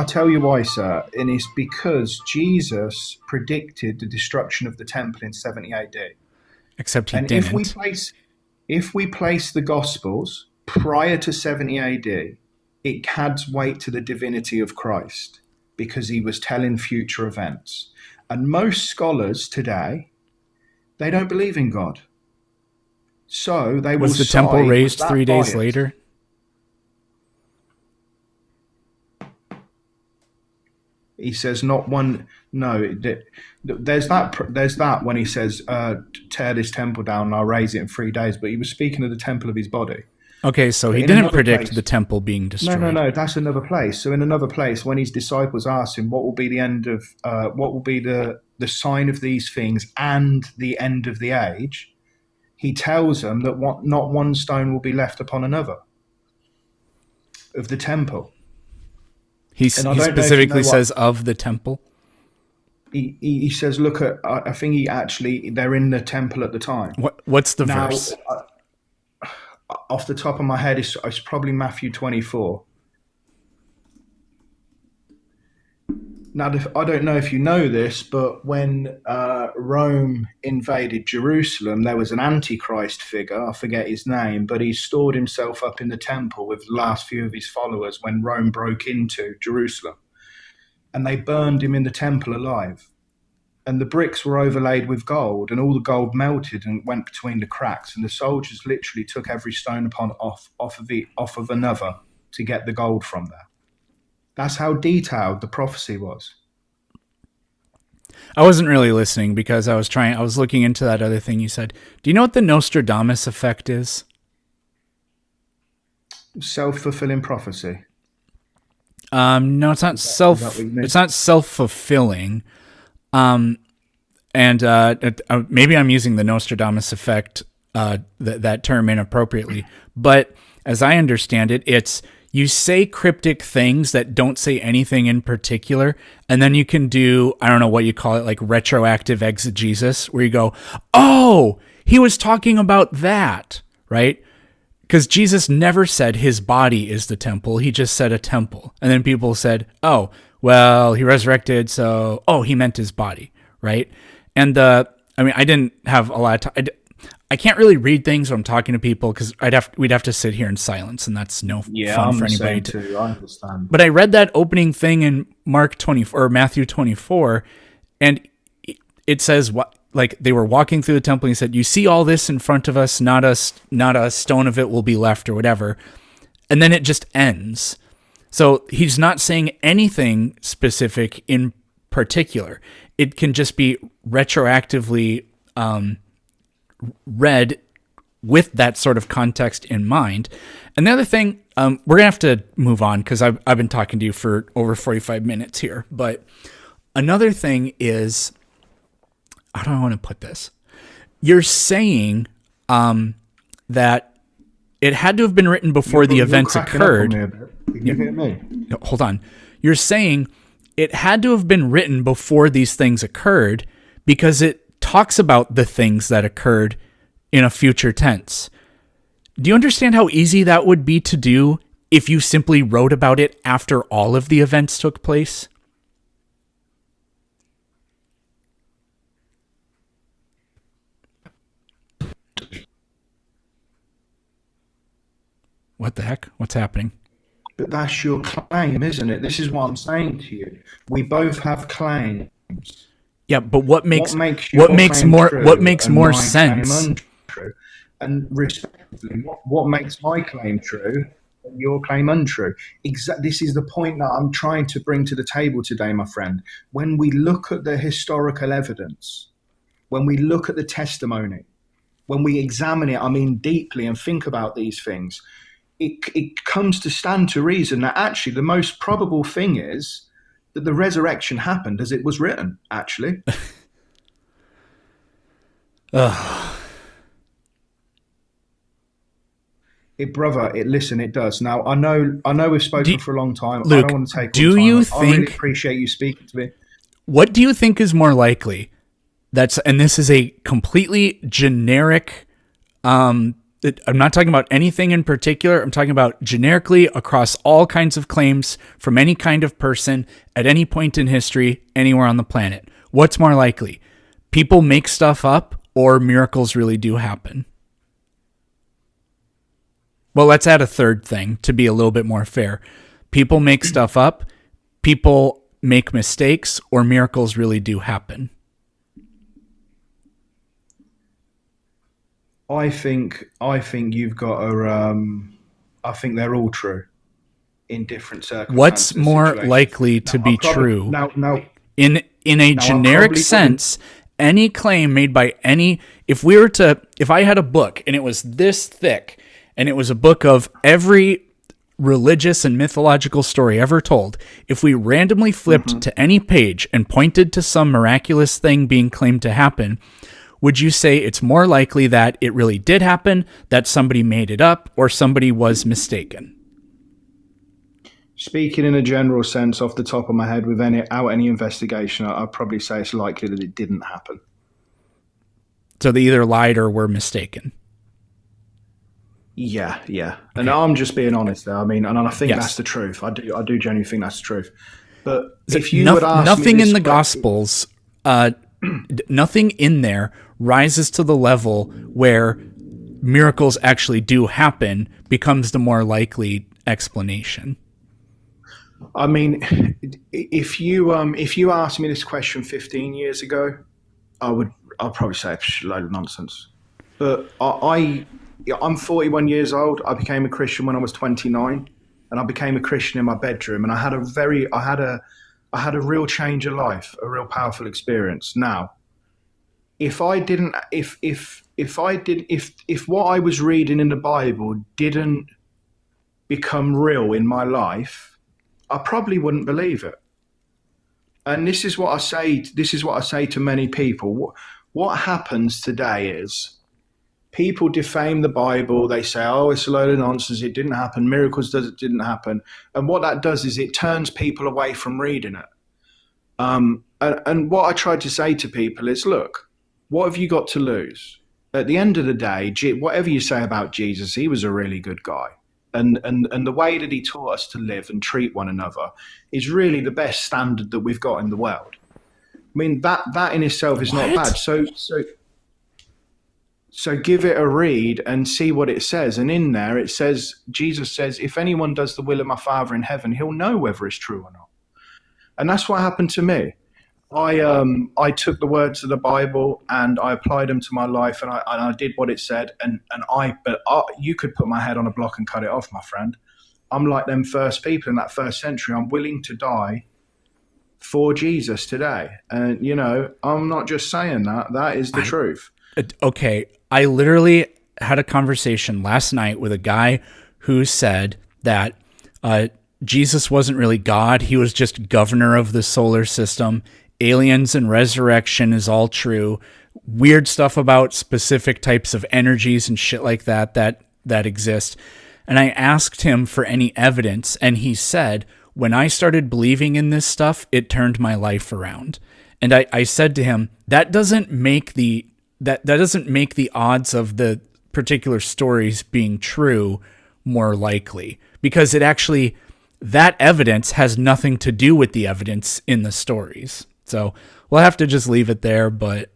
tell you why, sir, and it's because Jesus predicted the destruction of the temple in 70 AD. Except he And didn't. if we place the Gospels prior to 70 AD, it adds weight to the divinity of Christ because he was telling future events. And most scholars today, they don't believe in God. So they Was will the temple side with raised that 3 days bias. later? He says not one. No, there's that when he says, "Tear this temple down, and I'll raise it in 3 days." But he was speaking of the temple of his body. Okay, so But he in didn't another predict place, the temple being destroyed. no, that's another place. So in another place, when his disciples asked him, "What will be the end of? What will be the sign of these things and the end of the age?" He tells them that not one stone will be left upon another of the temple. He And I don't know if you specifically know says of the temple. he says, look at, I think they're in the temple at the time. What's the Now, verse? Off the top of my head, it's probably Matthew 24. Now, I don't know if you know this, but when Rome invaded Jerusalem, there was an antichrist figure. I forget his name, but he stored himself up in the temple with the last few of his followers when Rome broke into Jerusalem. And they burned him in the temple alive. And the bricks were overlaid with gold, and all the gold melted and went between the cracks. And the soldiers literally took every stone off of another to get the gold from there. That's how detailed the prophecy was. I wasn't really listening because I was looking into that other thing you said. Do you know what the Nostradamus effect is? Self-fulfilling prophecy. No, it's not it's not self-fulfilling. Maybe I'm using the Nostradamus effect, that term inappropriately, but as I understand it, it's you say cryptic things that don't say anything in particular, and then you can do, I don't know what you call it, like retroactive exegesis, where you go, oh, he was talking about that, right? Because Jesus never said his body is the temple. He just said a temple. And then people said, oh, well, he resurrected, so, he meant his body, right? And I didn't have a lot of time. I can't really read things when I'm talking to people because we'd have to sit here in silence, and that's no fun for anybody too. I understand. But I read that opening thing in Mark 24 or Matthew 24, and it says what, like they were walking through the temple and he said, "You see all this in front of us, not a stone of it will be left," or whatever. And then it just ends. So he's not saying anything specific in particular. It can just be retroactively read with that sort of context in mind. And the other thing, we're going to have to move on because I've been talking to you for over 45 minutes here. But another thing is, how do I want to put this? You're saying that it had to have been written before the events occurred. Can you hear me? No, hold on. You're saying it had to have been written before these things occurred because it talks about the things that occurred in a future tense. Do you understand how easy that would be to do if you simply wrote about it after all of the events took place? What the heck? What's happening? But that's your claim, isn't it? This is what I'm saying to you. We both have claims. Yeah, but what makes more sense? And respectively, what makes my claim true and your claim untrue? This is the point that I'm trying to bring to the table today, my friend. When we look at the historical evidence, when we look at the testimony, when we examine it, deeply and think about these things, it comes to stand to reason that actually the most probable thing is that the resurrection happened as it was written, actually. Listen, it does. Now, I know we've spoken for a long time. Luke, I don't want to take do all the time. you I think, really appreciate you speaking to me. What do you think is more likely? And this is a completely generic I'm not talking about anything in particular. I'm talking about generically across all kinds of claims from any kind of person at any point in history, anywhere on the planet. What's more likely? People make stuff up or miracles really do happen? Well, let's add a third thing to be a little bit more fair. People make stuff up, people make mistakes, or miracles really do happen? I think you've got a. I think they're all true in different circumstances. What's more situations. likely to be true? Now, In a generic sense, any claim made by any, if I had a book and it was this thick and it was a book of every religious and mythological story ever told, if we randomly flipped to any page and pointed to some miraculous thing being claimed to happen, would you say it's more likely that it really did happen, that somebody made it up, or somebody was mistaken? speaking in a general sense, off the top of my head, without any investigation, I'd probably say it's likely that it didn't happen. So they either lied or were mistaken. Yeah. And I'm just being honest there. I mean, and I think Yes. that's the truth. I do genuinely think that's the truth. But if you would ask nothing me in this the question- Gospels, nothing in there rises to the level where miracles actually do happen, becomes the more likely explanation. I mean, if you asked me this question 15 years ago, I'd probably say it's a load of nonsense. But I'm 41 years old. I became a Christian when I was 29, and I became a Christian in my bedroom, and I had a real change of life, a real powerful experience. Now, if what I was reading in the Bible didn't become real in my life, I probably wouldn't believe it. And this is what I say. This is what I say to many people. What happens today is people defame the Bible. They say, "Oh, it's a load of nonsense. It didn't happen. Miracles didn't happen." And what that does is it turns people away from reading it. And what I try to say to people is, look, what have you got to lose? At the end of the day, whatever you say about Jesus, he was a really good guy. And the way that he taught us to live and treat one another is really the best standard that we've got in the world. I mean, that in itself is not bad. So give it a read and see what it says. And in there it says, Jesus says, if anyone does the will of my Father in heaven, he'll know whether it's true or not. And that's what happened to me. I took the words of the Bible and I applied them to my life, and I did what it said. But you could put my head on a block and cut it off, my friend. I'm like them first people in that first century. I'm willing to die for Jesus today. And, I'm not just saying that. That is the truth. Okay, I literally had a conversation last night with a guy who said that Jesus wasn't really God. He was just governor of the solar system. Aliens and resurrection is all true. Weird stuff about specific types of energies and shit like that exist. And I asked him for any evidence, and he said, when I started believing in this stuff, it turned my life around. And I said to him, that doesn't make the odds of the particular stories being true more likely, because that evidence has nothing to do with the evidence in the stories. So we'll have to just leave it there, but